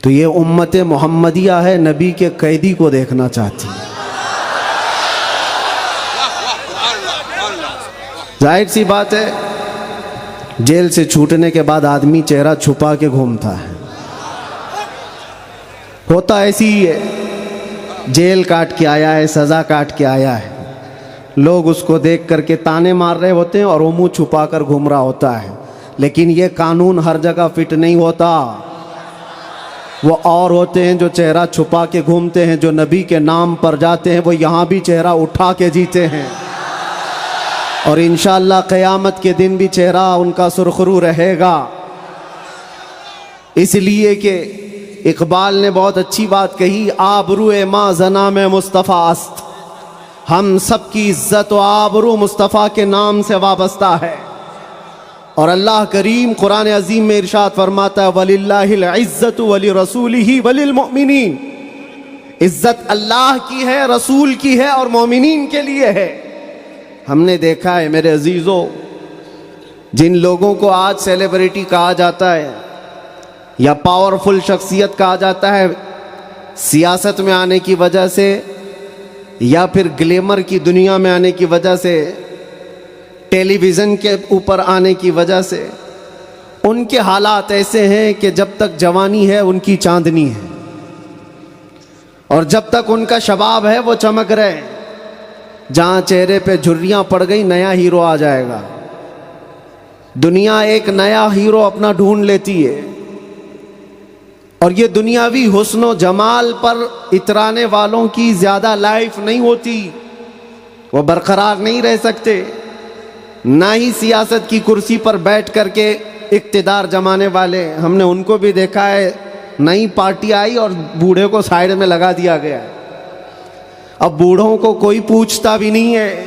تو یہ امت محمدیہ ہے، نبی کے قیدی کو دیکھنا چاہتی ہے۔ ظاہر سی بات ہے، جیل سے چھوٹنے کے بعد آدمی چہرہ چھپا کے گھومتا ہے، ہوتا ایسی ہی ہے۔ جیل کاٹ کے آیا ہے، سزا کاٹ کے آیا ہے، لوگ اس کو دیکھ کر کے تانے مار رہے ہوتے ہیں اور وہ منہ چھپا کر گھوم رہا ہوتا ہے۔ لیکن یہ قانون ہر جگہ فٹ نہیں ہوتا۔ وہ اور ہوتے ہیں جو چہرہ چھپا کے گھومتے ہیں، جو نبی کے نام پر جاتے ہیں، وہ یہاں بھی چہرہ اٹھا کے جیتے ہیں، اور انشاءاللہ قیامت کے دن بھی چہرہ ان کا سرخرو رہے گا۔ اس لیے کہ اقبال نے بہت اچھی بات کہی، آبرو ما زنا میں مصطفیٰ است، ہم سب کی عزت و آبرو مصطفیٰ کے نام سے وابستہ ہے۔ اور اللہ کریم قرآن عظیم میں ارشاد فرماتا ہے، وَلِلَّهِ الْعِزَّةُ وَلِرَسُولِهِ وَلِلْمُؤْمِنِينَ، عزت اللہ کی ہے، رسول کی ہے، اور مومنین کے لیے ہے۔ ہم نے دیکھا ہے میرے عزیزو، جن لوگوں کو آج سیلیبریٹی کہا جاتا ہے یا پاورفل شخصیت کہا جاتا ہے، سیاست میں آنے کی وجہ سے یا پھر گلیمر کی دنیا میں آنے کی وجہ سے، ٹیلی ویژن کے اوپر آنے کی وجہ سے، ان کے حالات ایسے ہیں کہ جب تک جوانی ہے ان کی چاندنی ہے، اور جب تک ان کا شباب ہے وہ چمک رہے ہیں۔ جہاں چہرے پہ جھریاں پڑ گئی، نیا ہیرو آ جائے گا۔ دنیا ایک نیا ہیرو اپنا ڈھونڈ لیتی ہے، اور یہ دنیاوی حسن و جمال پر اترانے والوں کی زیادہ لائف نہیں ہوتی، وہ برقرار نہیں رہ سکتے۔ نہ ہی سیاست کی کرسی پر بیٹھ کر کے اقتدار جمانے والے، ہم نے ان کو بھی دیکھا ہے، نئی پارٹی آئی اور بوڑھے کو سائیڈ میں لگا دیا گیا ہے۔ اب بوڑھوں کو کوئی پوچھتا بھی نہیں ہے،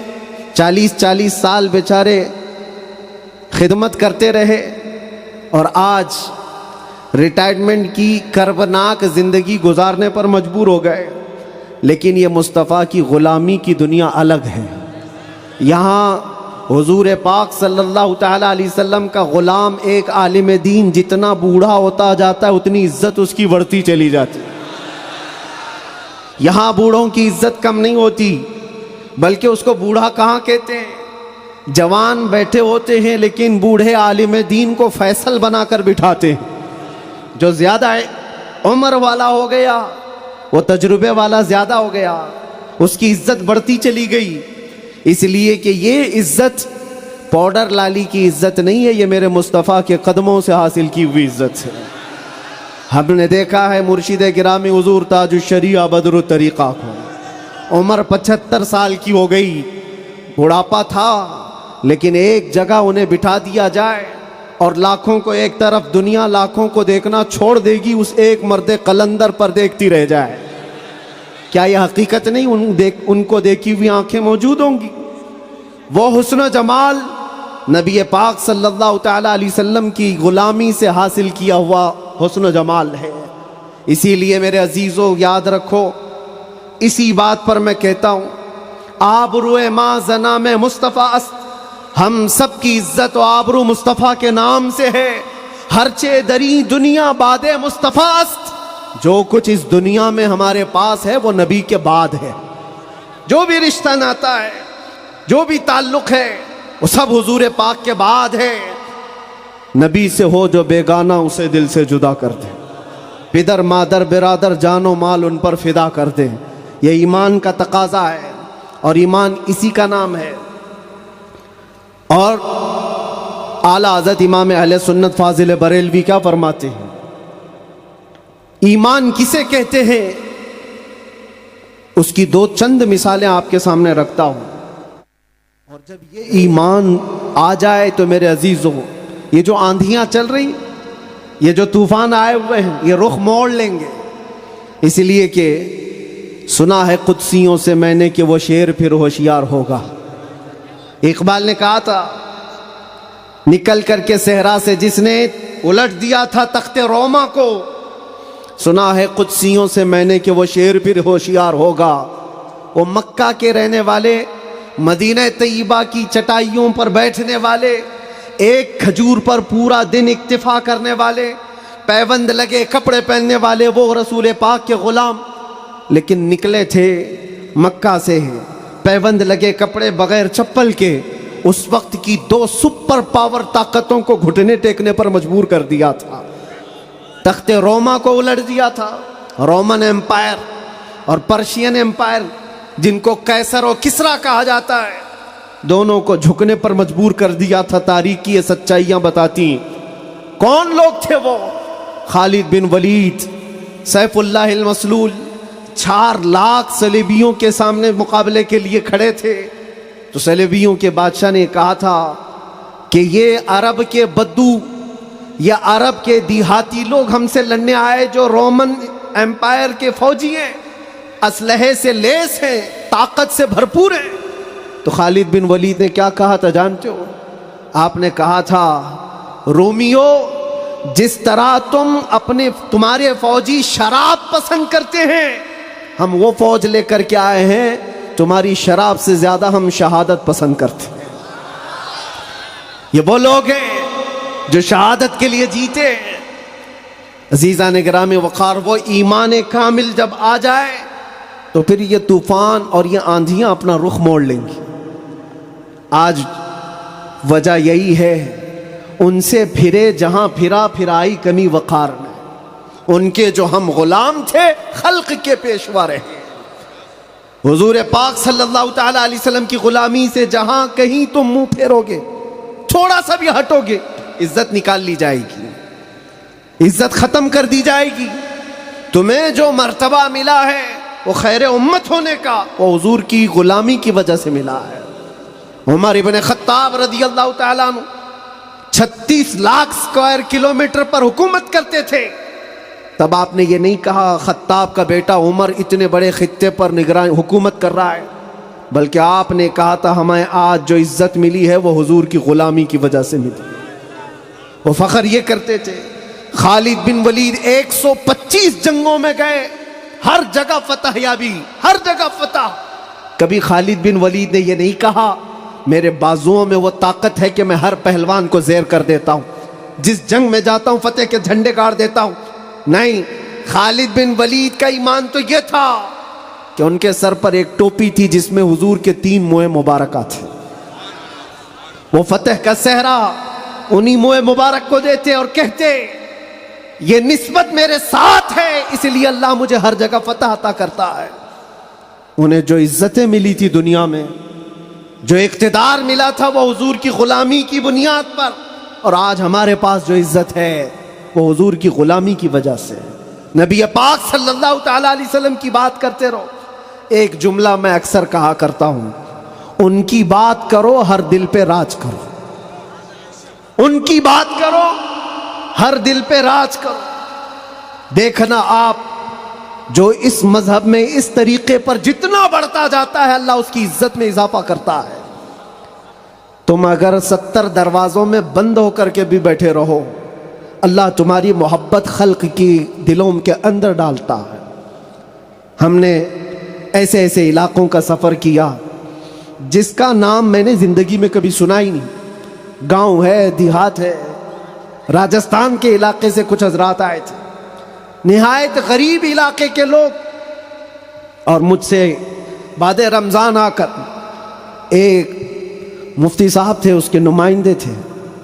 40 سال بیچارے خدمت کرتے رہے، اور آج ریٹائرمنٹ کی کربناک زندگی گزارنے پر مجبور ہو گئے۔ لیکن یہ مصطفیٰ کی غلامی کی دنیا الگ ہے۔ یہاں حضور پاک صلی اللہ تعالیٰ علیہ وسلم کا غلام ایک عالم دین جتنا بوڑھا ہوتا جاتا ہے اتنی عزت اس کی بڑھتی چلی جاتی ہے۔ یہاں بوڑھوں کی عزت کم نہیں ہوتی، بلکہ اس کو بوڑھا کہاں کہتے ہیں؟ جوان بیٹھے ہوتے ہیں لیکن بوڑھے عالم دین کو فیصل بنا کر بٹھاتے ہیں۔ جو زیادہ عمر والا ہو گیا، وہ تجربے والا زیادہ ہو گیا، اس کی عزت بڑھتی چلی گئی۔ اس لیے کہ یہ عزت پاؤڈر لالی کی عزت نہیں ہے، یہ میرے مصطفیٰ کے قدموں سے حاصل کی ہوئی عزت ہے۔ ہم نے دیکھا ہے مرشد گرامی حضور تاج الشریعہ بدر الطریقہ کو، عمر 75 سال کی ہو گئی، بڑھاپا تھا، لیکن ایک جگہ انہیں بٹھا دیا جائے اور لاکھوں کو ایک طرف، دنیا لاکھوں کو دیکھنا چھوڑ دے گی، اس ایک مرد قلندر پر دیکھتی رہ جائے۔ کیا یہ حقیقت نہیں؟ ان کو دیکھی ہوئی آنکھیں موجود ہوں گی۔ وہ حسن و جمال نبی پاک صلی اللہ تعالیٰ علیہ وسلم کی غلامی سے حاصل کیا ہوا حسن و جمال ہے۔ اسی لیے میرے عزیزو یاد رکھو، اسی بات پر میں کہتا ہوں، آبرو ما زنا میں مصطفیٰ است، ہم سب کی عزت و آبرو مصطفیٰ کے نام سے ہے۔ ہرچے دری دنیا باد مصطفیٰ است، جو کچھ اس دنیا میں ہمارے پاس ہے وہ نبی کے بعد ہے۔ جو بھی رشتہ ناتا ہے، جو بھی تعلق ہے، وہ سب حضور پاک کے بعد ہے۔ نبی سے ہو جو بیگانہ اسے دل سے جدا کر دے، پدر مادر برادر جان و مال ان پر فدا کر دے۔ یہ ایمان کا تقاضا ہے، اور ایمان اسی کا نام ہے۔ اور اعلیٰ حضرت امام اہل سنت فاضل بریلوی کیا فرماتے ہیں؟ ایمان کسے کہتے ہیں؟ اس کی دو چند مثالیں آپ کے سامنے رکھتا ہوں، اور جب یہ ایمان آ جائے تو میرے عزیزو، یہ جو آندھیاں چل رہی، یہ جو طوفان آئے ہوئے ہیں، یہ رخ موڑ لیں گے۔ اس لیے کہ سنا ہے قدسیوں سے میں نے کہ وہ شیر پھر ہوشیار ہوگا۔ اقبال نے کہا تھا، نکل کر کے صحرا سے جس نے الٹ دیا تھا تخت روما کو، سنا ہے قدسیوں سے میں نے کہ وہ شیر پھر ہوشیار ہوگا۔ وہ مکہ کے رہنے والے، مدینہ طیبہ کی چٹائیوں پر بیٹھنے والے، ایک کھجور پر پورا دن اکتفا کرنے والے، پیوند لگے کپڑے پہننے والے وہ رسول پاک کے غلام، لیکن نکلے تھے مکہ سے پیوند لگے کپڑے بغیر چپل کے، اس وقت کی 2 سپر پاور طاقتوں کو گھٹنے ٹیکنے پر مجبور کر دیا تھا۔ تخت روما کو الٹ دیا تھا، رومن ایمپائر اور پرشین ایمپائر، جن کو قیصر و کسریٰ کہا جاتا ہے، دونوں کو جھکنے پر مجبور کر دیا تھا۔ تاریخ کی یہ سچائیاں بتاتی ہیں۔ کون لوگ تھے وہ؟ خالد بن ولید، سیف اللہ المسلول، 4 لاکھ صلیبیوں کے سامنے مقابلے کے لیے کھڑے تھے۔ تو صلیبیوں کے بادشاہ نے کہا تھا کہ یہ عرب کے بدو یا عرب کے دیہاتی لوگ ہم سے لڑنے آئے جو رومن ایمپائر کے فوجی ہیں، اسلحے سے لیس ہیں، طاقت سے بھرپور ہیں۔ تو خالد بن ولید نے کیا کہا تھا جانتے ہو؟ آپ نے کہا تھا، رومیو، جس طرح تمہارے فوجی شراب پسند کرتے ہیں، ہم وہ فوج لے کر کے آئے ہیں، تمہاری شراب سے زیادہ ہم شہادت پسند کرتے ہیں۔ یہ وہ لوگ ہیں جو شہادت کے لیے جیتے ہیں۔ عزیزان گرامی وقار، وہ ایمان کامل جب آ جائے تو پھر یہ طوفان اور یہ آندھیاں اپنا رخ موڑ لیں گی۔ آج وجہ یہی ہے، ان سے پھرے جہاں پھرا پھرائی کمی وقار میں، ان کے جو ہم غلام تھے خلق کے پیشوا رہے۔ حضور پاک صلی اللہ تعالی علیہ وسلم کی غلامی سے جہاں کہیں تم منہ پھیرو گے، تھوڑا سا بھی ہٹو گے، عزت نکال لی جائے گی، عزت ختم کر دی جائے گی۔ تمہیں جو مرتبہ ملا ہے وہ خیر امت ہونے کا، وہ حضور کی غلامی کی وجہ سے ملا ہے۔ عمر ابن خطاب رضی اللہ تعالیٰ عنہ 36 لاکھ اسکوائر کلومیٹر پر حکومت کرتے تھے۔ تب آپ نے یہ نہیں کہا خطاب کا بیٹا عمر اتنے بڑے خطے پر نگران حکومت کر رہا ہے، بلکہ آپ نے کہا تھا ہمیں آج جو عزت ملی ہے وہ حضور کی غلامی کی وجہ سے ملی۔ وہ فخر یہ کرتے تھے۔ خالد بن ولید 125 جنگوں میں گئے، ہر جگہ فتح یابی، ہر جگہ فتح۔ کبھی خالد بن ولید نے یہ نہیں کہا میرے بازوؤں میں وہ طاقت ہے کہ میں ہر پہلوان کو زیر کر دیتا ہوں، جس جنگ میں جاتا ہوں فتح کے جھنڈے گاڑ دیتا ہوں۔ نہیں، خالد بن ولید کا ایمان تو یہ تھا کہ ان کے سر پر ایک ٹوپی تھی جس میں حضور کے 3 موئے مبارکہ تھے۔ وہ فتح کا صحرا انہی موئے مبارک کو دیتے اور کہتے یہ نسبت میرے ساتھ ہے، اس لیے اللہ مجھے ہر جگہ فتح عطا کرتا ہے۔ انہیں جو عزتیں ملی تھی دنیا میں، جو اقتدار ملا تھا، وہ حضور کی غلامی کی بنیاد پر، اور آج ہمارے پاس جو عزت ہے وہ حضور کی غلامی کی وجہ سے۔ نبی پاک صلی اللہ تعالی علیہ وسلم کی بات کرتے رہو۔ ایک جملہ میں اکثر کہا کرتا ہوں، ان کی بات کرو ہر دل پہ راج کرو، ان کی بات کرو ہر دل پہ راج کرو۔ دیکھنا آپ جو اس مذہب میں اس طریقے پر جتنا بڑھتا جاتا ہے اللہ اس کی عزت میں اضافہ کرتا ہے۔ تم اگر 70 دروازوں میں بند ہو کر کے بھی بیٹھے رہو، اللہ تمہاری محبت خلق کی دلوں کے اندر ڈالتا ہے۔ ہم نے ایسے ایسے علاقوں کا سفر کیا جس کا نام میں نے زندگی میں کبھی سنا ہی نہیں، گاؤں ہے، دیہات ہے۔ راجستھان کے علاقے سے کچھ حضرات آئے تھے، نہایت غریب علاقے کے لوگ، اور مجھ سے بعد رمضان آ کر ایک مفتی صاحب تھے، اس کے نمائندے تھے،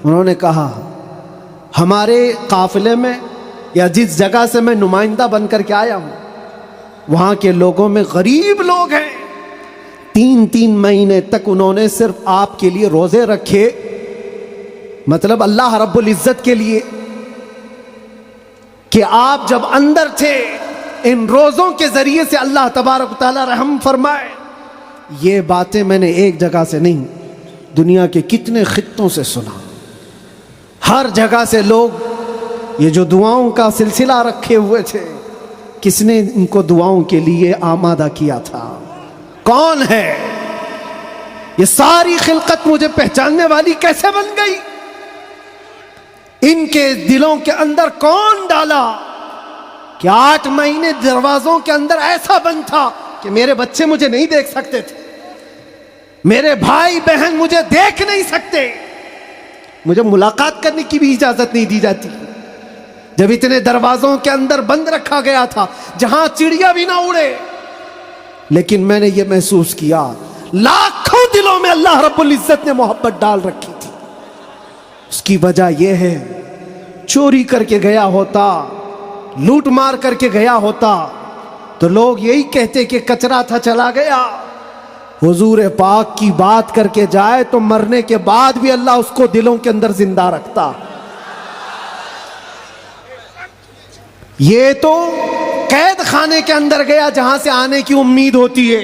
انہوں نے کہا ہمارے قافلے میں یا جس جگہ سے میں نمائندہ بن کر کے آیا ہوں وہاں کے لوگوں میں غریب لوگ ہیں، 3 مہینے تک انہوں نے صرف آپ کے لیے روزے رکھے، مطلب اللہ رب العزت کے لیے، کہ آپ جب اندر تھے ان روزوں کے ذریعے سے اللہ تبارک و تعالی رحم فرمائے۔ یہ باتیں میں نے ایک جگہ سے نہیں، دنیا کے کتنے خطوں سے سنا۔ ہر جگہ سے لوگ یہ جو دعاؤں کا سلسلہ رکھے ہوئے تھے، کس نے ان کو دعاؤں کے لیے آمادہ کیا تھا؟ کون ہے؟ یہ ساری خلقت مجھے پہچاننے والی کیسے بن گئی؟ ان کے دلوں کے اندر کون ڈالا کہ 8 مہینے دروازوں کے اندر ایسا بند تھا کہ میرے بچے مجھے نہیں دیکھ سکتے تھے، میرے بھائی بہن مجھے دیکھ نہیں سکتے، مجھے ملاقات کرنے کی بھی اجازت نہیں دی جاتی۔ جب اتنے دروازوں کے اندر بند رکھا گیا تھا جہاں چڑیا بھی نہ اڑے، لیکن میں نے یہ محسوس کیا لاکھوں دلوں میں اللہ رب العزت نے محبت ڈال رکھی تھی۔ اس کی وجہ یہ ہے چوری کر کے گیا ہوتا، لوٹ مار کر کے گیا ہوتا تو لوگ یہی کہتے کہ کچرا تھا چلا گیا۔ حضور پاک کی بات کر کے جائے تو مرنے کے بعد بھی اللہ اس کو دلوں کے اندر زندہ رکھتا۔ یہ تو قید خانے کے اندر گیا جہاں سے آنے کی امید ہوتی ہے،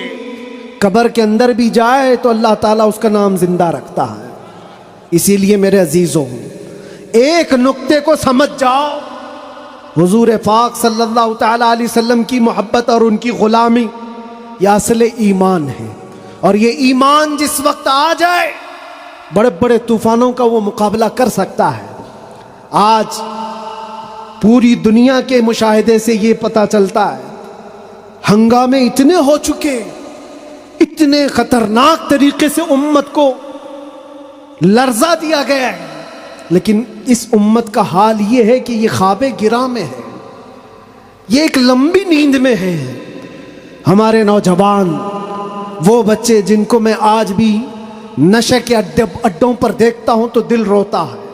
قبر کے اندر بھی جائے تو اللہ تعالیٰ اس کا نام زندہ رکھتا ہے۔ اسی لیے میرے عزیزوں ایک نقطے کو سمجھ جاؤ، حضور پاک صلی اللہ تعالیٰ علیہ وسلم کی محبت اور ان کی غلامی یہ اصل ایمان ہے، اور یہ ایمان جس وقت آ جائے بڑے بڑے طوفانوں کا وہ مقابلہ کر سکتا ہے۔ آج پوری دنیا کے مشاہدے سے یہ پتہ چلتا ہے ہنگامے اتنے ہو چکے، اتنے خطرناک طریقے سے امت کو لرزا دیا گیا ہے، لیکن اس امت کا حال یہ ہے کہ یہ خواب گراں میں ہے، یہ ایک لمبی نیند میں ہے۔ ہمارے نوجوان، وہ بچے جن کو میں آج بھی نشے کے اڈوں پر دیکھتا ہوں تو دل روتا ہے۔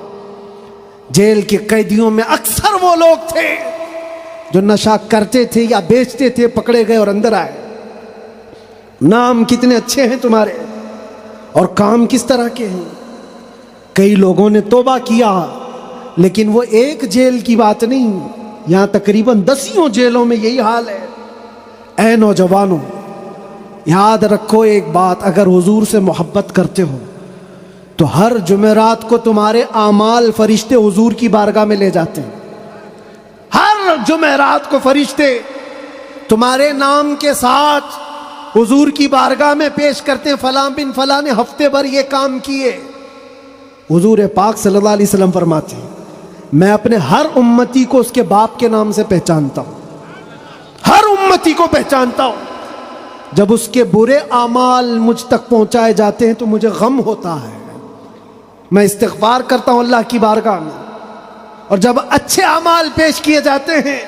جیل کے قیدیوں میں اکثر وہ لوگ تھے جو نشہ کرتے تھے یا بیچتے تھے، پکڑے گئے اور اندر آئے۔ نام کتنے اچھے ہیں تمہارے اور کام کس طرح کے ہیں۔ کئی لوگوں نے توبہ کیا، لیکن وہ ایک جیل کی بات نہیں، یہاں تقریباً 10 جیلوں میں یہی حال ہے۔ اے نوجوانوں، یاد رکھو ایک بات، اگر حضور سے محبت کرتے ہو تو ہر جمعرات کو تمہارے اعمال فرشتے حضور کی بارگاہ میں لے جاتے ہیں۔ ہر جمعرات کو فرشتے تمہارے نام کے ساتھ حضور کی بارگاہ میں پیش کرتے ہیں، فلاں بن فلاں نے ہفتے بھر یہ کام کیے۔ حضور پاک صلی اللہ علیہ وسلم فرماتے ہیں میں اپنے ہر امتی کو اس کے باپ کے نام سے پہچانتا ہوں، ہر امتی کو پہچانتا ہوں۔ جب اس کے برے اعمال مجھ تک پہنچائے جاتے ہیں تو مجھے غم ہوتا ہے، میں استغفار کرتا ہوں اللہ کی بارگاہ میں، اور جب اچھے اعمال پیش کیے جاتے ہیں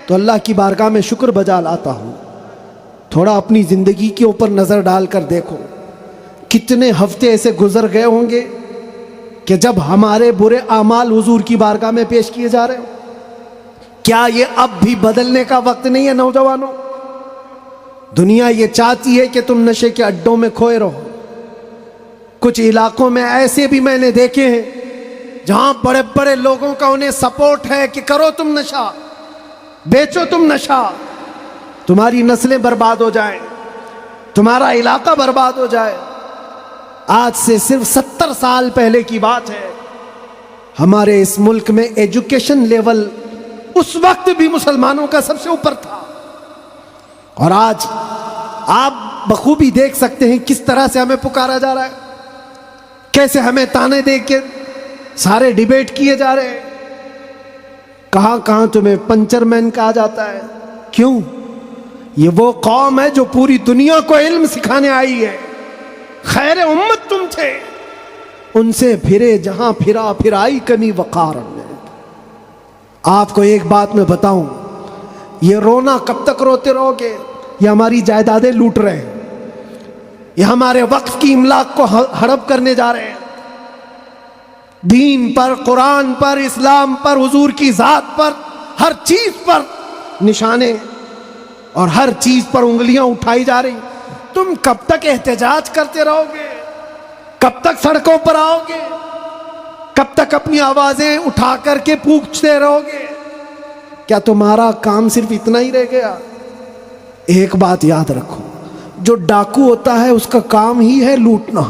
تو اللہ کی بارگاہ میں شکر بجا لاتا ہوں۔ تھوڑا اپنی زندگی کے اوپر نظر ڈال کر دیکھو، کتنے ہفتے ایسے گزر گئے ہوں گے کہ جب ہمارے برے اعمال حضور کی بارگاہ میں پیش کیے جا رہے ہوں۔ کیا یہ اب بھی بدلنے کا وقت نہیں ہے نوجوانوں؟ دنیا یہ چاہتی ہے کہ تم نشے کے اڈوں میں کھوئے رہو۔ کچھ علاقوں میں ایسے بھی میں نے دیکھے ہیں جہاں بڑے بڑے لوگوں کا انہیں سپورٹ ہے کہ کرو تم نشہ، بیچو تم نشہ، تمہاری نسلیں برباد ہو جائیں، تمہارا علاقہ برباد ہو جائے۔ آج سے صرف 70 سال پہلے کی بات ہے، ہمارے اس ملک میں ایجوکیشن لیول اس وقت بھی مسلمانوں کا سب سے اوپر تھا، اور آج آپ بخوبی دیکھ سکتے ہیں کس طرح سے ہمیں پکارا جا رہا ہے، کیسے ہمیں تانے دے کے سارے ڈیبیٹ کیے جا رہے ہیں۔ کہاں کہاں تمہیں پنچر مین کہا جاتا ہے، کیوں؟ یہ وہ قوم ہے جو پوری دنیا کو علم سکھانے آئی ہے، خیر امت تم تھے، ان سے پھرے جہاں پھرا پھرائی کمی وقار میں۔ آپ کو ایک بات میں بتاؤں، یہ رونا کب تک روتے رہو گے؟ یہ ہماری جائیدادیں لوٹ رہے ہیں، یہ ہمارے وقف کی املاک کو ہڑپ کرنے جا رہے ہیں۔ دین پر، قرآن پر، اسلام پر، حضور کی ذات پر، ہر چیز پر نشانے اور ہر چیز پر انگلیاں اٹھائی جا رہی۔ تم کب تک احتجاج کرتے رہو گے؟ کب تک سڑکوں پر آؤ گے؟ کب تک اپنی آوازیں اٹھا کر کے پوچھتے رہو گے؟ کیا تمہارا کام صرف اتنا ہی رہ گیا؟ ایک بات یاد رکھو، جو ڈاکو ہوتا ہے اس کا کام ہی ہے لوٹنا۔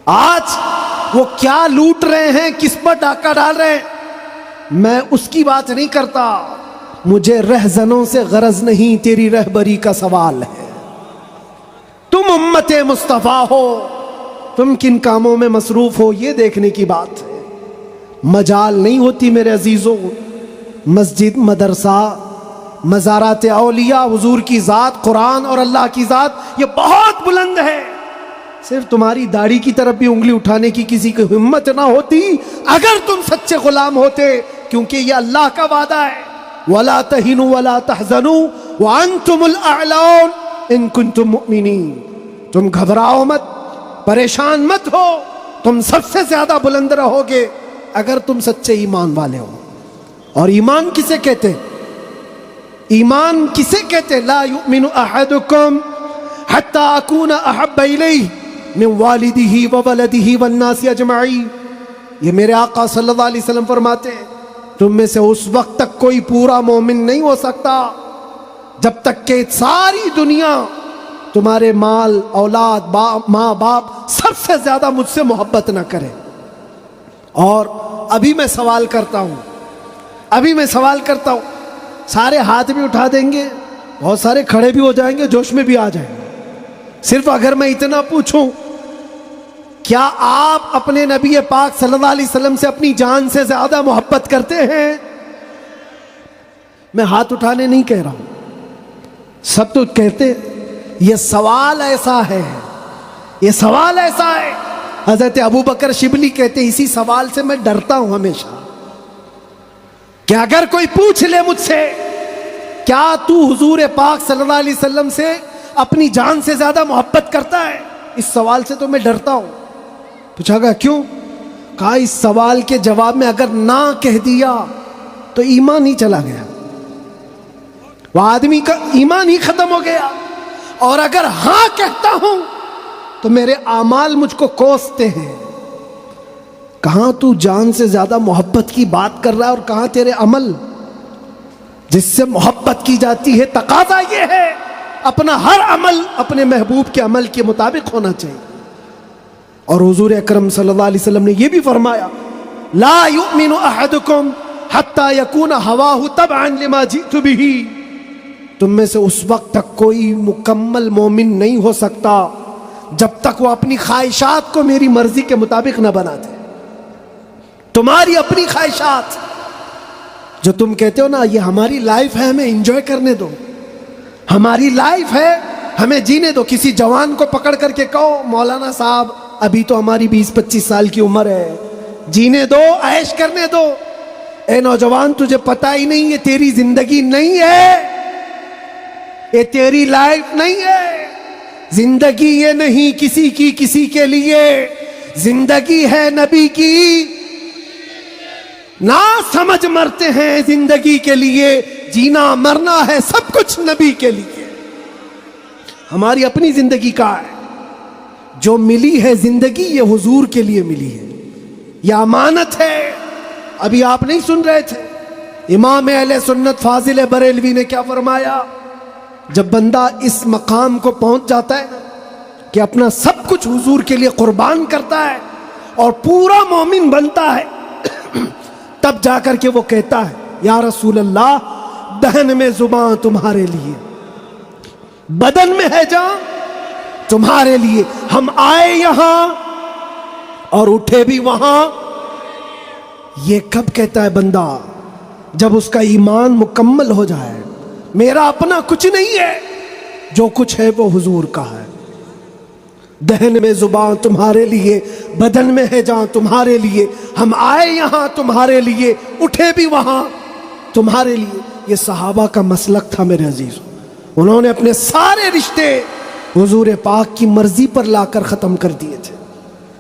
آج وہ کیا لوٹ رہے ہیں، کس پر ڈاکہ ڈال رہے ہیں، میں اس کی بات نہیں کرتا، مجھے رہزنوں سے غرض نہیں، تیری رہبری کا سوال ہے۔ تم امت مصطفیٰ ہو، تم کن کاموں میں مصروف ہو یہ دیکھنے کی بات ہے۔ مجال نہیں ہوتی میرے عزیزوں، مسجد، مدرسہ، مزارات اولیاء، حضور کی ذات، قرآن اور اللہ کی ذات یہ بہت بلند ہے۔ صرف تمہاری داڑھی کی طرف بھی انگلی اٹھانے کی کسی کی ہمت نہ ہوتی، اگر تم سچے غلام ہوتے کیونکہ یہ اللہ کا وعدہ ہے، وَلَا تَهِنُوا وَلَا تَحْزَنُوا وَأَنْتُمُ الْأَعْلَوْنَ إِن كُنتُم مُؤْمِنِينَ، تم گھبراؤ مت، پریشان مت ہو، تم سب سے زیادہ بلند رہو گے اگر تم سچے ایمان والے ہو۔ اور ایمان کسے کہتے؟ ایمان کسے کہتے؟ لا یؤمن احدکم حتی اکون احب الیہ من والدہ وولدہ والناس اجمعین، یہ میرے آقا صلی اللہ علیہ وسلم فرماتے ہیں تم میں سے اس وقت تک کوئی پورا مومن نہیں ہو سکتا جب تک کہ ساری دنیا تمہارے مال، اولاد، ماں باپ سب سے زیادہ مجھ سے محبت نہ کرے۔ اور ابھی میں سوال کرتا ہوں، سارے ہاتھ بھی اٹھا دیں گے، بہت سارے کھڑے بھی ہو جائیں گے، جوش میں بھی آ جائیں گے۔ صرف اگر میں اتنا پوچھوں، کیا آپ اپنے نبی پاک صلی اللہ علیہ وسلم سے اپنی جان سے زیادہ محبت کرتے ہیں؟ میں ہاتھ اٹھانے نہیں کہہ رہا ہوں، سب تو کہتے۔ یہ سوال ایسا ہے، حضرت ابوبکر شبلی کہتے اسی سوال سے میں ڈرتا ہوں ہمیشہ کہ اگر کوئی پوچھ لے مجھ سے کیا تو حضور پاک صلی اللہ علیہ وسلم سے اپنی جان سے زیادہ محبت کرتا ہے، اس سوال سے تو میں ڈرتا ہوں۔ پوچھا گیا کیوں؟ کہا اس سوال کے جواب میں اگر نہ کہہ دیا تو ایمان ہی چلا گیا، وہ آدمی کا ایمان ہی ختم ہو گیا، اور اگر ہاں کہتا ہوں تو میرے اعمال مجھ کو کوستے ہیں۔ کہاں تو جان سے زیادہ محبت کی بات کر رہا ہے اور کہاں تیرے عمل جس سے محبت کی جاتی ہے۔ تقاضا یہ ہے اپنا ہر عمل اپنے محبوب کے عمل کے مطابق ہونا چاہیے۔ اور حضور اکرم صلی اللہ علیہ وسلم نے یہ بھی فرمایا لا یؤمن احدکم حتی یکون ہواہ تبعا لما جئت بہ، تم میں سے اس وقت تک کوئی مکمل مومن نہیں ہو سکتا جب تک وہ اپنی خواہشات کو میری مرضی کے مطابق نہ بنا دے۔ تمہاری اپنی خواہشات جو تم کہتے ہو نا یہ ہماری لائف ہے، ہمیں انجوائے کرنے دو، ہماری لائف ہے ہمیں جینے دو۔ کسی جوان کو پکڑ کر کے کہو مولانا صاحب ابھی تو ہماری 20-25 سال کی عمر ہے، جینے دو، عیش کرنے دو۔ اے نوجوان تجھے پتہ ہی نہیں یہ تیری زندگی نہیں ہے، یہ تیری لائف نہیں ہے۔ زندگی یہ نہیں کسی کی کسی کے لیے، زندگی ہے نبی کی، نہ سمجھ مرتے ہیں زندگی کے لیے، جینا مرنا ہے سب کچھ نبی کے لیے۔ ہماری اپنی زندگی کا ہے، جو ملی ہے زندگی یہ حضور کے لیے ملی ہے، یہ امانت ہے۔ ابھی آپ نہیں سن رہے تھے امام اہل سنت فاضل بریلوی نے کیا فرمایا؟ جب بندہ اس مقام کو پہنچ جاتا ہے کہ اپنا سب کچھ حضور کے لیے قربان کرتا ہے اور پورا مومن بنتا ہے، تب جا کر کے وہ کہتا ہے یا رسول اللہ دہن میں زبان تمہارے لیے، بدن میں ہے جان تمہارے لیے، ہم آئے یہاں اور اٹھے بھی وہاں۔ یہ کب کہتا ہے بندہ؟ جب اس کا ایمان مکمل ہو جائے، میرا اپنا کچھ نہیں ہے، جو کچھ ہے وہ حضور کا ہے۔ دہن میں زبان تمہارے لیے، بدن میں ہے جان تمہارے لیے، ہم آئے یہاں تمہارے لیے، اٹھے بھی وہاں تمہارے لیے۔ یہ صحابہ کا مسلک تھا میرے عزیز، انہوں نے اپنے سارے رشتے حضور پاک کی مرضی پر لا کر ختم کر دیے تھے۔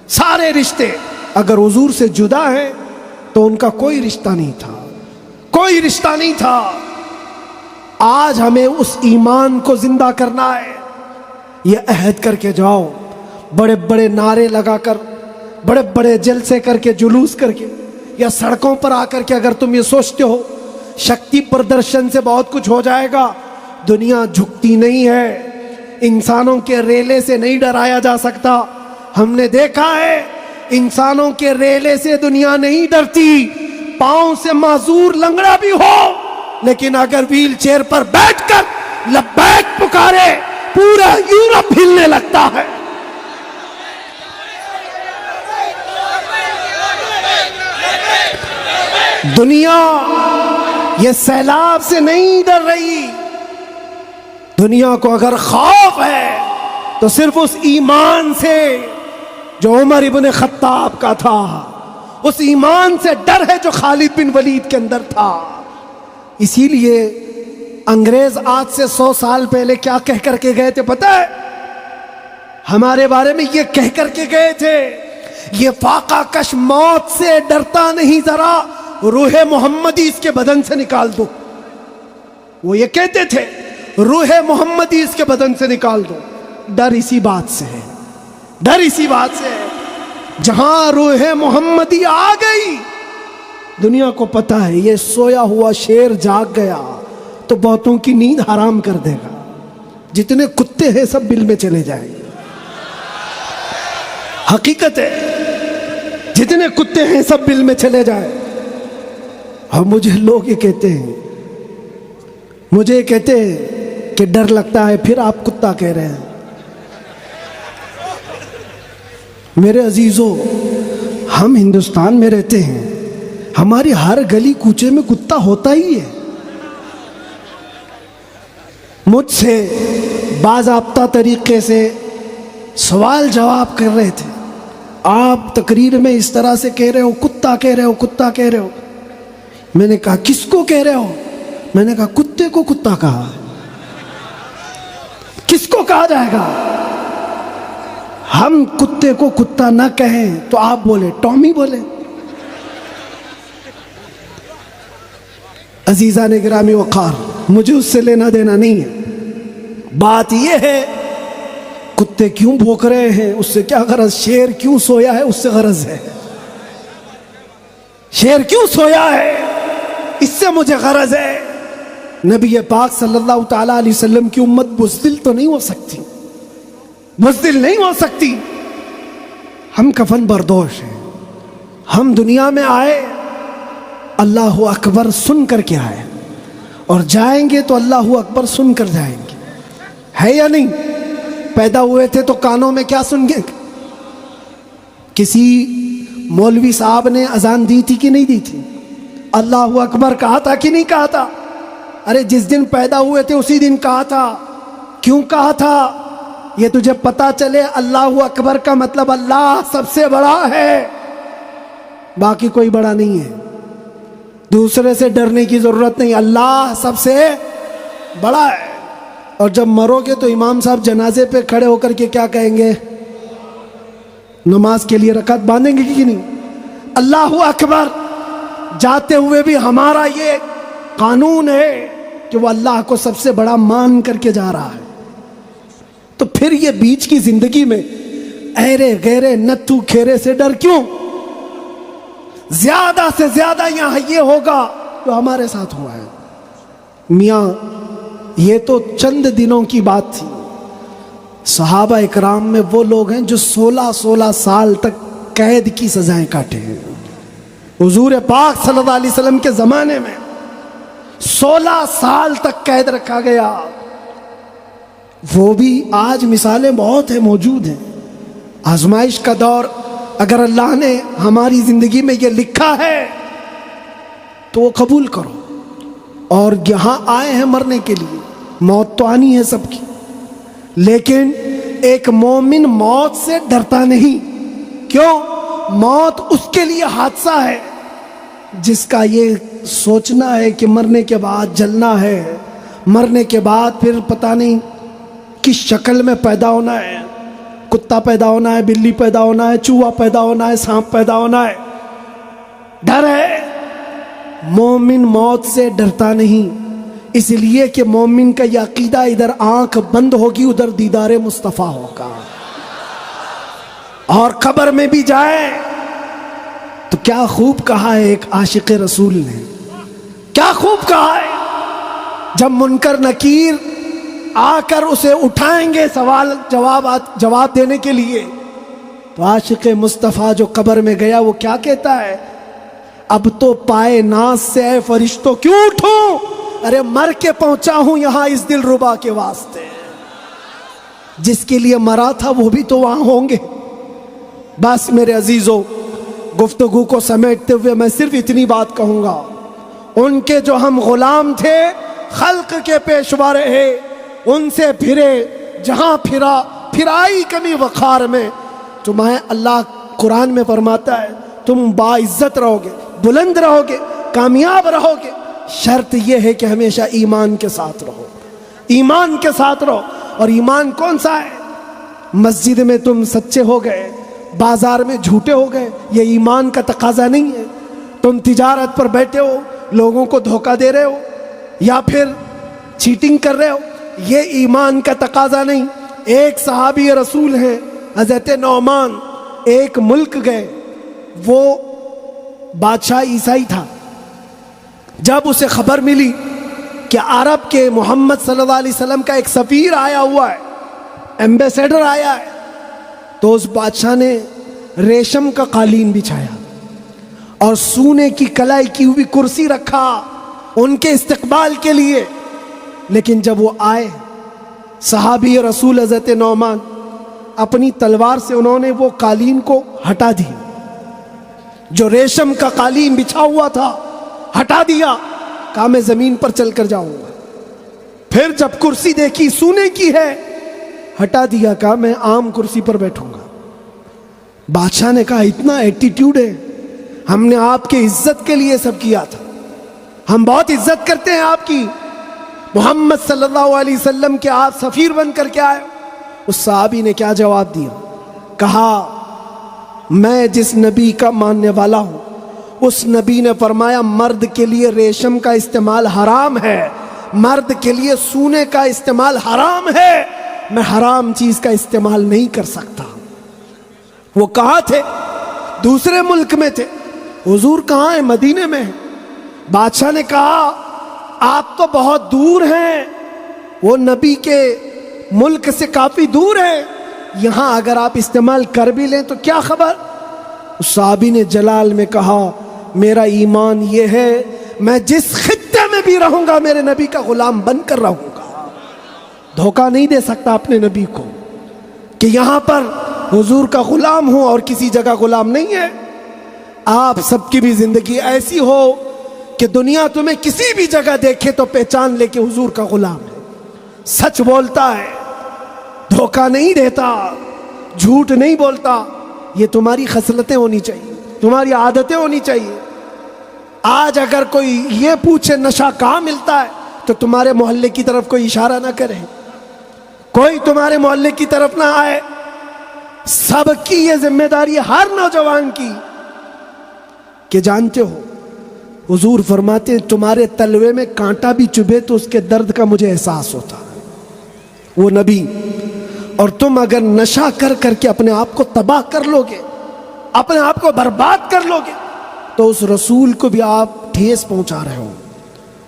سارے رشتے اگر حضور سے جدا ہیں تو ان کا کوئی رشتہ نہیں تھا، کوئی رشتہ نہیں تھا۔ آج ہمیں اس ایمان کو زندہ کرنا ہے۔ یہ عہد کر کے جاؤ، بڑے بڑے نعرے لگا کر، بڑے بڑے جلسے کر کے، جلوس کر کے، یا سڑکوں پر آ کر کے اگر تم یہ سوچتے ہو شکتی پردرشن سے بہت کچھ ہو جائے گا، دنیا جھکتی نہیں ہے، انسانوں کے ریلے سے نہیں ڈرایا جا سکتا۔ ہم نے دیکھا ہے انسانوں کے ریلے سے دنیا نہیں ڈرتی، پاؤں سے معذور لنگڑا بھی ہو لیکن اگر ویل چیئر پر بیٹھ کر لبیک پکارے پورا یورپ ہلنے لگتا ہے۔ دنیا یہ سیلاب سے نہیں ڈر رہی، دنیا کو اگر خوف ہے تو صرف اس ایمان سے جو عمر ابن خطاب کا تھا، اس ایمان سے ڈر ہے جو خالد بن ولید کے اندر تھا۔ اسی لیے انگریز آج سے 100 سال پہلے کیا کہہ کر کے گئے تھے پتہ ہے؟ ہمارے بارے میں یہ کہہ کر کے گئے تھے، یہ فاقہ کش موت سے ڈرتا نہیں، ذرا روح محمدی اس کے بدن سے نکال دو۔ وہ یہ کہتے تھے روح محمدی اس کے بدن سے نکال دو۔ ڈر اسی بات سے ہے، ڈر اسی بات سے ہے۔ جہاں روح محمدی آ گئی، دنیا کو پتا ہے یہ سویا ہوا شیر جاگ گیا تو بہتوں کی نیند حرام کر دے گا۔ جتنے کتے ہیں سب بل میں چلے جائیں گے، حقیقت ہے، جتنے کتے ہیں سب بل میں چلے جائیں۔ اور مجھے لوگ یہ کہتے ہیں، مجھے کہتے ہیں کہ ڈر لگتا ہے، پھر آپ کتا کہہ رہے ہیں۔ میرے عزیزو، ہم ہندوستان میں رہتے ہیں، ہماری ہر گلی کوچے میں کتا ہوتا ہی ہے۔ مجھ سے باضابطہ طریقے سے سوال جواب کر رہے تھے، آپ تقریر میں اس طرح سے کہہ رہے ہو، کتا کہہ رہے ہو، کتا کہہ رہے ہو۔ میں نے کہا کس کو کہہ رہے ہو؟ میں نے کہا کتے کو کتا کہا، کس کو کہا جائے گا؟ ہم کتے کو کتا نہ کہیں تو آپ بولے ٹامی بولے۔ عزیزان گرامی وقار، مجھے اس سے لینا دینا نہیں ہے، بات یہ ہے کتے کیوں بھوک رہے ہیں اس سے کیا غرض، شیر کیوں سویا ہے اس سے غرض ہے، شیر کیوں سویا ہے اس سے مجھے غرض ہے۔ نبی پاک صلی اللہ تعالیٰ علیہ وسلم کی امت بزدل تو نہیں ہو سکتی، بزدل نہیں ہو سکتی۔ ہم کفن بردوش ہیں، ہم دنیا میں آئے اللہ اکبر سن کر کے آئے، اور جائیں گے تو اللہ اکبر سن کر جائیں گے، ہے یا نہیں؟ پیدا ہوئے تھے تو کانوں میں کیا سن گے؟ کسی مولوی صاحب نے اذان دی تھی کہ نہیں دی تھی؟ اللہ اکبر کہا تھا کہ نہیں کہا تھا؟ ارے جس دن پیدا ہوئے تھے اسی دن کہا تھا۔ کیوں کہا تھا؟ یہ تجھے پتا چلے اللہ اکبر کا مطلب اللہ سب سے بڑا ہے، باقی کوئی بڑا نہیں ہے، دوسرے سے ڈرنے کی ضرورت نہیں، اللہ سب سے بڑا ہے۔ اور جب مرو گے تو امام صاحب جنازے پہ کھڑے ہو کر کے کیا کہیں گے؟ نماز کے لیے رکعت باندھیں گے کہ نہیں؟ اللہ اکبر۔ جاتے ہوئے بھی ہمارا یہ قانون ہے کہ وہ اللہ کو سب سے بڑا مان کر کے جا رہا ہے۔ تو پھر یہ بیچ کی زندگی میں ایرے غیرے نتھو کھیرے سے ڈر کیوں؟ زیادہ سے زیادہ یہاں یہ ہوگا جو ہمارے ساتھ ہوا ہے۔ میاں یہ تو چند دنوں کی بات تھی، صحابہ اکرام میں وہ لوگ ہیں جو 16 سال تک قید کی سزائیں کاٹے ہیں۔ حضور پاک صلی اللہ علیہ وسلم کے زمانے میں 16 سال تک قید رکھا گیا۔ وہ بھی آج مثالیں بہت ہیں، موجود ہیں۔ آزمائش کا دور، اگر اللہ نے ہماری زندگی میں یہ لکھا ہے تو وہ قبول کرو۔ اور یہاں آئے ہیں مرنے کے لیے، موت تو آنی ہے سب کی، لیکن ایک مومن موت سے ڈرتا نہیں۔ کیوں؟ موت اس کے لیے حادثہ ہے جس کا یہ سوچنا ہے کہ مرنے کے بعد جلنا ہے، مرنے کے بعد پھر پتہ نہیں کس شکل میں پیدا ہونا ہے، کتا پیدا ہونا ہے، بلی پیدا ہونا ہے، چوہا پیدا ہونا ہے، سانپ پیدا ہونا ہے، ڈر ہے۔ مومن موت سے ڈرتا نہیں، اس لیے کہ مومن کا یہ عقیدہ ادھر آنکھ بند ہوگی ادھر دیدار مصطفیٰ ہوگا، اور قبر میں بھی جائے تو کیا خوب کہا ہے ایک عاشق رسول نے، کیا خوب کہا ہے، جب منکر نکیر آ کر اسے اٹھائیں گے سوال جواب دینے کے لیے، تو عاشق مصطفیٰ جو قبر میں گیا وہ کیا کہتا ہے؟ اب تو پائے ناز سے اے فرشتوں کیوں اٹھوں، ارے مر کے پہنچا ہوں یہاں اس دل ربا کے واسطے، جس کے لیے مرا تھا وہ بھی تو وہاں ہوں گے۔ بس میرے عزیزوں، گفتگو کو سمیٹتے ہوئے میں صرف اتنی بات کہوں گا، ان کے جو ہم غلام تھے، خلق کے پیشوا رہے، ان سے پھرے جہاں پھرائی کمی وقار میں، تو میں اللہ قرآن میں فرماتا ہے تم باعزت رہو گے، بلند رہو گے، کامیاب رہو گے، شرط یہ ہے کہ ہمیشہ ایمان کے ساتھ رہو، ایمان کے ساتھ رہو۔ اور ایمان کون سا ہے؟ مسجد میں تم سچے ہو گئے، بازار میں جھوٹے ہو گئے، یہ ایمان کا تقاضا نہیں ہے۔ تم تجارت پر بیٹھے ہو، لوگوں کو دھوکہ دے رہے ہو یا پھر چیٹنگ کر رہے ہو، یہ ایمان کا تقاضا نہیں۔ ایک صحابی رسول ہیں حضرت نعمان، ایک ملک گئے، وہ بادشاہ عیسائی تھا۔ جب اسے خبر ملی کہ عرب کے محمد صلی اللہ علیہ وسلم کا ایک سفیر آیا ہوا ہے، ایمبیسیڈر آیا ہے، تو اس بادشاہ نے ریشم کا قالین بچھایا اور سونے کی کلائی کی ہوئی کرسی رکھا ان کے استقبال کے لیے۔ لیکن جب وہ آئے، صحابی رسول حضرت نعمان، اپنی تلوار سے انہوں نے وہ قالین کو ہٹا دیا، جو ریشم کا قالین بچھا ہوا تھا ہٹا دیا، کہا میں زمین پر چل کر جاؤں گا۔ پھر جب کرسی دیکھی سونے کی ہے، ہٹا دیا، کہا میں عام کرسی پر بیٹھوں گا۔ بادشاہ نے کہا اتنا ایٹیٹیوڈ ہے، ہم نے آپ کے عزت کے لیے سب کیا تھا، ہم بہت عزت کرتے ہیں آپ کی، محمد صلی اللہ علیہ وسلم کے آپ سفیر بن کر کے آئے۔ اس صحابی نے کیا جواب دیا؟ کہا میں جس نبی کا ماننے والا ہوں اس نبی نے فرمایا مرد کے لیے ریشم کا استعمال حرام ہے، مرد کے لیے سونے کا استعمال حرام ہے، میں حرام چیز کا استعمال نہیں کر سکتا۔ وہ کہاں تھے؟ دوسرے ملک میں تھے۔ حضور کہاں ہیں؟ مدینے میں ہیں۔ بادشاہ نے کہا آپ تو بہت دور ہیں، وہ نبی کے ملک سے کافی دور ہیں، یہاں اگر آپ استعمال کر بھی لیں تو کیا خبر؟ اس صحابی نے جلال میں کہا میرا ایمان یہ ہے میں جس خطے میں بھی رہوں گا میرے نبی کا غلام بن کر رہوں گا، دھوکہ نہیں دے سکتا اپنے نبی کو کہ یہاں پر حضور کا غلام ہوں اور کسی جگہ غلام نہیں ہے۔ آپ سب کی بھی زندگی ایسی ہو کہ دنیا تمہیں کسی بھی جگہ دیکھے تو پہچان لے کہ حضور کا غلام ہے، سچ بولتا ہے، دھوکہ نہیں دیتا، جھوٹ نہیں بولتا۔ یہ تمہاری خصلتیں ہونی چاہیے، تمہاری عادتیں ہونی چاہیے۔ آج اگر کوئی یہ پوچھے نشہ کہاں ملتا ہے تو تمہارے محلے کی طرف کوئی اشارہ نہ کرے، کوئی تمہارے محلے کی طرف نہ آئے۔ سب کی یہ ذمہ داری ہے، ہر نوجوان کی، کہ جانتے ہو حضور فرماتے ہیں تمہارے تلوے میں کانٹا بھی چبھے تو اس کے درد کا مجھے احساس ہوتا ہے، وہ نبی۔ اور تم اگر نشہ کر کر کے اپنے آپ کو تباہ کر لو گے، اپنے آپ کو برباد کر لو گے، تو اس رسول کو بھی آپ ٹھیس پہنچا رہے ہو،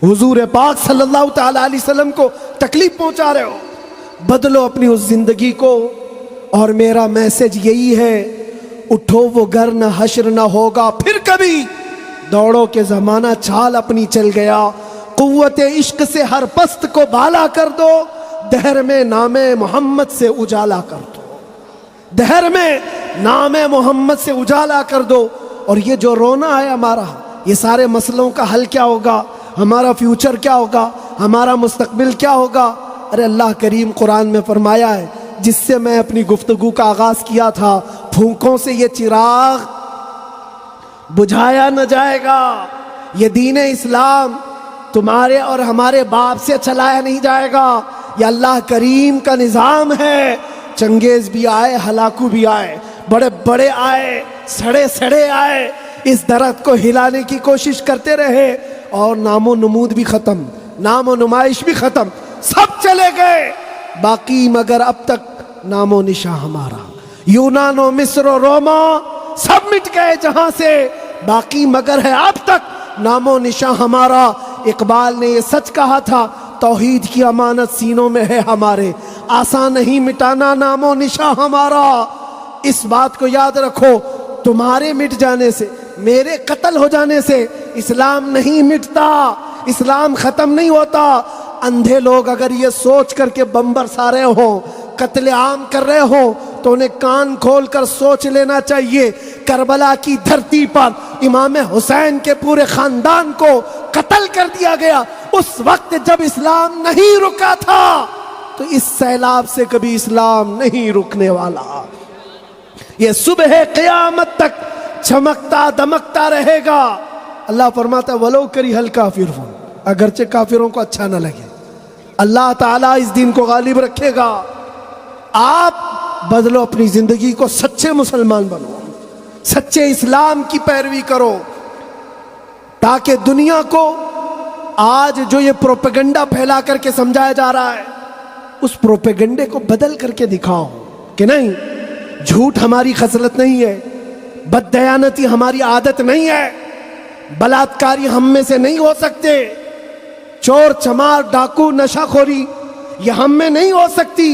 حضور پاک صلی اللہ تعالی علیہ وسلم کو تکلیف پہنچا رہے ہو۔ بدلو اپنی اس زندگی کو، اور میرا میسج یہی ہے، اٹھو وہ گر نہ حشر نہ ہوگا پھر کبھی، دوڑو کہ زمانہ چھال اپنی چل گیا، قوت عشق سے ہر پست کو بالا کر دو، دہر میں نام محمد سے اجالا کر دو، دہر میں نام محمد سے اجالا کر دو۔ اور یہ جو رونا ہے ہمارا، یہ سارے مسئلوں کا حل کیا ہوگا، ہمارا فیوچر کیا ہوگا، ہمارا مستقبل کیا ہوگا؟ ارے اللہ کریم قرآن میں فرمایا ہے، جس سے میں اپنی گفتگو کا آغاز کیا تھا، پھونکوں سے یہ چراغ بجھایا نہ جائے گا، یہ دین اسلام تمہارے اور ہمارے باپ سے چلایا نہیں جائے گا، یہ اللہ کریم کا نظام ہے۔ چنگیز بھی آئے، ہلاکو بھی آئے، بڑے بڑے آئے، سڑے سڑے آئے، اس درخت کو ہلانے کی کوشش کرتے رہے، اور نام و نمود بھی ختم، نام و نمائش بھی ختم، سب چلے گئے، باقی مگر اب تک نام و نشاں ہمارا۔ یونان و مصر و روما سب مٹ گئے جہاں سے، باقی مگر ہے اب تک نام و نشاں ہمارا۔ اقبال نے یہ سچ کہا تھا، توحید کی امانت سینوں میں ہے ہمارے، آسان نہیں مٹانا نام و نشاں ہمارا۔ اس بات کو یاد رکھو، تمہارے مٹ جانے سے، میرے قتل ہو جانے سے اسلام نہیں مٹتا، اسلام ختم نہیں ہوتا۔ اندھے لوگ اگر یہ سوچ کر کے بم برسا رہے ہوں، قتل عام کر رہے ہوں، تو انہیں کان کھول کر سوچ لینا چاہیے، کربلا کی دھرتی پر امام حسین کے پورے خاندان کو قتل کر دیا گیا، اس وقت جب اسلام نہیں رکا تھا، تو اس سیلاب سے کبھی اسلام نہیں رکنے والا۔ یہ صبح قیامت تک چمکتا دمکتا رہے گا. اللہ فرماتا ہے ولو کری ہل کافرون، اگرچہ کافروں کو اچھا نہ لگے، اللہ تعالیٰ اس دین کو غالب رکھے گا. آپ بدلو اپنی زندگی کو، سچے مسلمان بنو، سچے اسلام کی پیروی کرو، تاکہ دنیا کو آج جو یہ پروپیگنڈا پھیلا کر کے سمجھایا جا رہا ہے، اس پروپیگنڈے کو بدل کر کے دکھاؤ کہ نہیں، جھوٹ ہماری خصلت نہیں ہے، بددیانتی ہماری عادت نہیں ہے، بلاتکاری ہم میں سے نہیں ہو سکتے، چور چمار ڈاکو نشہ خوری یہ ہم میں نہیں ہو سکتی.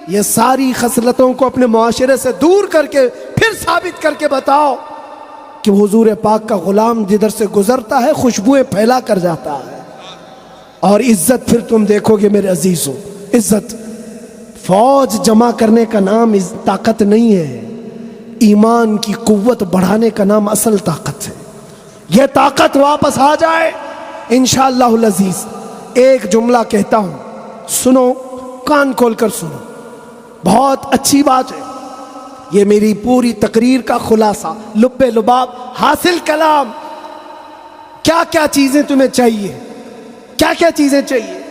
یہ ساری خصلتوں کو اپنے معاشرے سے دور کر کے پھر ثابت کر کے بتاؤ کہ حضور پاک کا غلام جدھر سے گزرتا ہے خوشبوئیں پھیلا کر جاتا ہے. اور عزت پھر تم دیکھو گے میرے عزیزوں، عزت فوج جمع کرنے کا نام طاقت نہیں ہے، ایمان کی قوت بڑھانے کا نام اصل طاقت ہے. یہ طاقت واپس آ جائے انشاءاللہ العزیز. ایک جملہ کہتا ہوں، سنو، کان کھول کر سنو، بہت اچھی بات ہے. یہ میری پوری تقریر کا خلاصہ، لب لباب، حاصل کلام. کیا کیا چیزیں تمہیں چاہیے، کیا کیا چیزیں چاہیے؟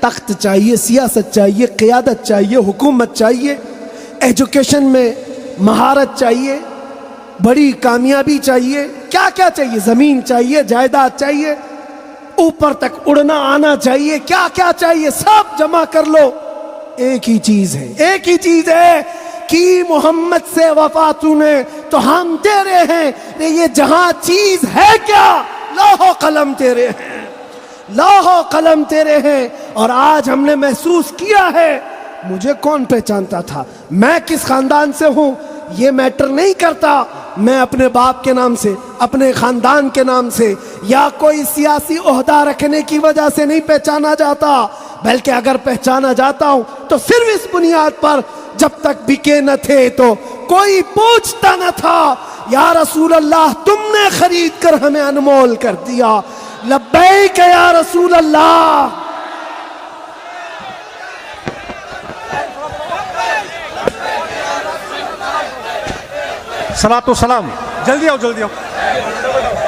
تخت چاہیے، سیاست چاہیے، قیادت چاہیے، حکومت چاہیے، ایجوکیشن میں مہارت چاہیے، بڑی کامیابی چاہیے. کیا کیا چاہیے؟ زمین چاہیے، جائیداد چاہیے، اوپر تک اڑنا آنا چاہیے. کیا کیا چاہیے؟ سب جمع کر لو. ایک ہی چیز ہے، ایک ہی چیز ہے کہ محمد سے وفا تو نے تو ہم تیرے ہیں. یہ جہاں چیز ہے کیا؟ لوح و قلم تیرے ہیں، لوح و قلم تیرے ہیں. اور آج ہم نے محسوس کیا ہے. مجھے کون پہچانتا تھا، میں کس خاندان سے ہوں یہ میٹر نہیں کرتا. میں اپنے باپ کے نام سے، اپنے خاندان کے نام سے یا کوئی سیاسی عہدہ رکھنے کی وجہ سے نہیں پہچانا جاتا، بلکہ اگر پہچانا جاتا ہوں تو صرف اس بنیاد پر جب تک بکے نہ تھے تو کوئی پوچھتا نہ تھا یا رسول اللہ تم نے خرید کر ہمیں انمول کر دیا. لبیک یا رسول اللہ. صلاۃ و سلام. جلدی آؤ، جلدی آؤ.